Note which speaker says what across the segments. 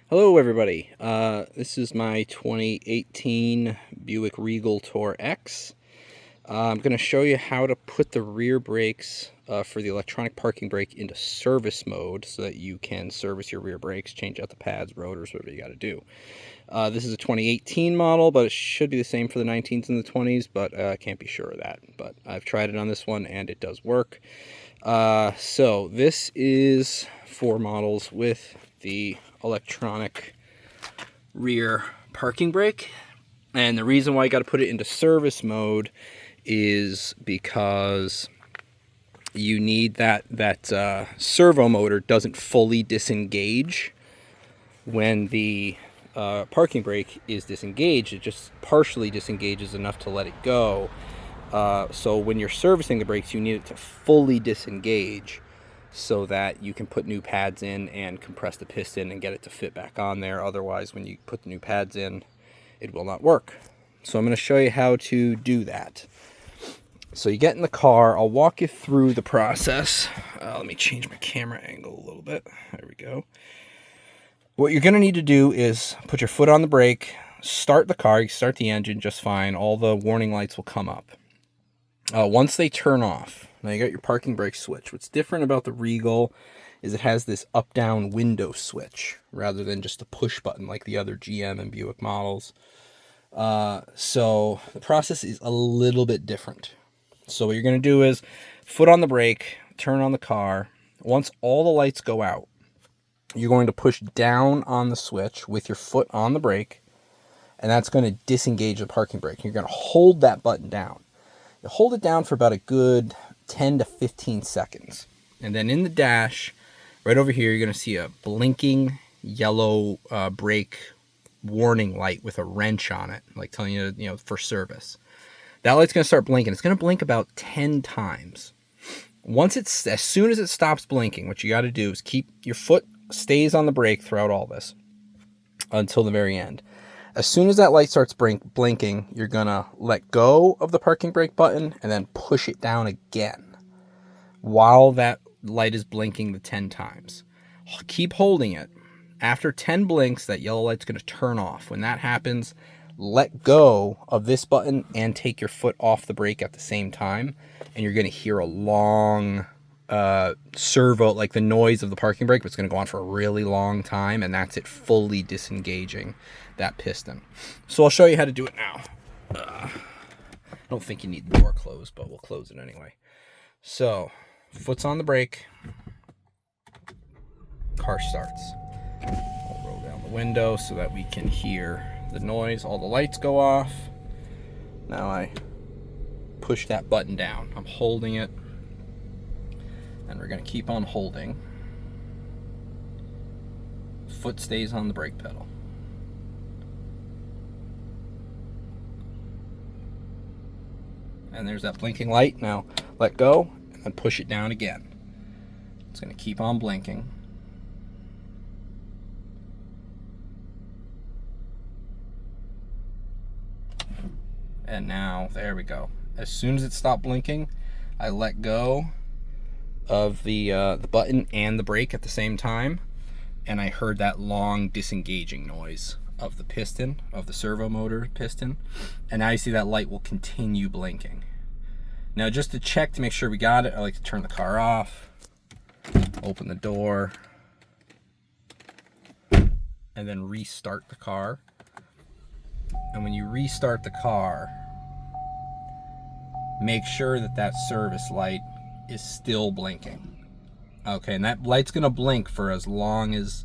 Speaker 1: Hello everybody, this is my 2018 Buick Regal TourX. I'm going to show you how to put the rear brakes for the electronic parking brake into service mode so that you can service your rear brakes, change out the pads, rotors, whatever you got to do. This is a 2018 model, but it should be the same for the 19s and the 20s, but I can't be sure of that. But I've tried it on this one and it does work. So this is for models with the electronic rear parking brake, and the reason why I got to put it into service mode is because you need that servo motor doesn't fully disengage when the parking brake is disengaged. It just partially disengages enough to let it go. So when you're servicing the brakes, you need it to fully disengage so that you can put new pads in and compress the piston and get it to fit back on there. Otherwise, when you put the new pads in, it will not work. So I'm going to show you how to do that. So you get in the car. I'll walk you through the process. Let me change my camera angle a little bit. There we go. What you're going to need to do is put your foot on the brake, start the car. You start the engine just fine. All the warning lights will come up. Once they turn off, now you got your parking brake switch. What's different about the Regal is it has this up-down window switch rather than just a push button like the other GM and Buick models. So the process is a little bit different. So what you're going to do is foot on the brake, turn on the car. Once all the lights go out, you're going to push down on the switch with your foot on the brake, and that's going to disengage the parking brake. You're going to hold that button down. You hold it down for about a good 10 to 15 seconds. And then in the dash, right over here, you're going to see a blinking yellow brake warning light with a wrench on it, like telling you, for service. That light's going to start blinking. It's going to blink about 10 times. As soon as it stops blinking, what you got to do is keep your foot stays on the brake throughout all this until the very end. As soon as that light starts blinking, you're going to let go of the parking brake button and then push it down again while that light is blinking the 10 times. Keep holding it. After 10 blinks, that yellow light's going to turn off. When that happens, let go of this button and take your foot off the brake at the same time, and you're going to hear a long servo, like the noise of the parking brake, but it's going to go on for a really long time, and that's it fully disengaging that piston. So I'll show you how to do it now. I don't think you need the door closed, but we'll close it anyway. So foot's on the brake, car starts. I'll roll down the window so that we can hear the noise. All the lights go off. Now I push that button down. I'm holding it, and we're going to keep on holding. Foot stays on the brake pedal. And there's that blinking light. Now let go and push it down again. It's going to keep on blinking. And now, there we go. As soon as it stopped blinking, I let go of the button and the brake at the same time, and I heard that long disengaging noise of the piston, of the servo motor piston, and now you see that light will continue blinking. Now, just to check to make sure we got it, I like to turn the car off, open the door, and then restart the car. And when you restart the car, make sure that service light is still blinking. Okay, and that light's going to blink for as long as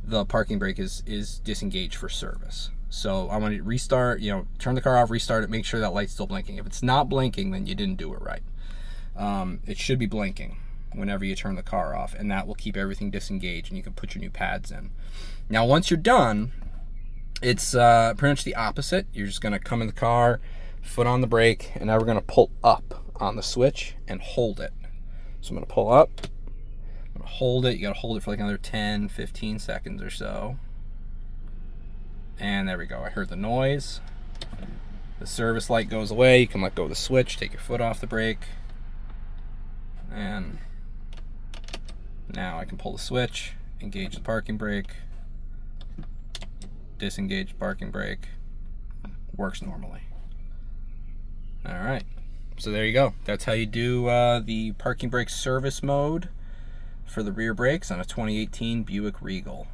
Speaker 1: the parking brake is disengaged for service. So I'm going to restart, turn the car off, restart it, make sure that light's still blinking. If it's not blinking, then you didn't do it right. It should be blinking whenever you turn the car off, and that will keep everything disengaged, and you can put your new pads in. Now, once you're done, it's pretty much the opposite. You're just going to come in the car, foot on the brake, and now we're going to pull up on the switch and hold it. So I'm going to pull up, I'm going to hold it. You got to hold it for like another 10, 15 seconds or so. And there we go. I heard the noise. The service light goes away. You can let go of the switch, take your foot off the brake, and now I can pull the switch, engage the parking brake, disengaged parking brake, works normally. All right, so there you go. That's how you do the parking brake service mode for the rear brakes on a 2018 Buick Regal.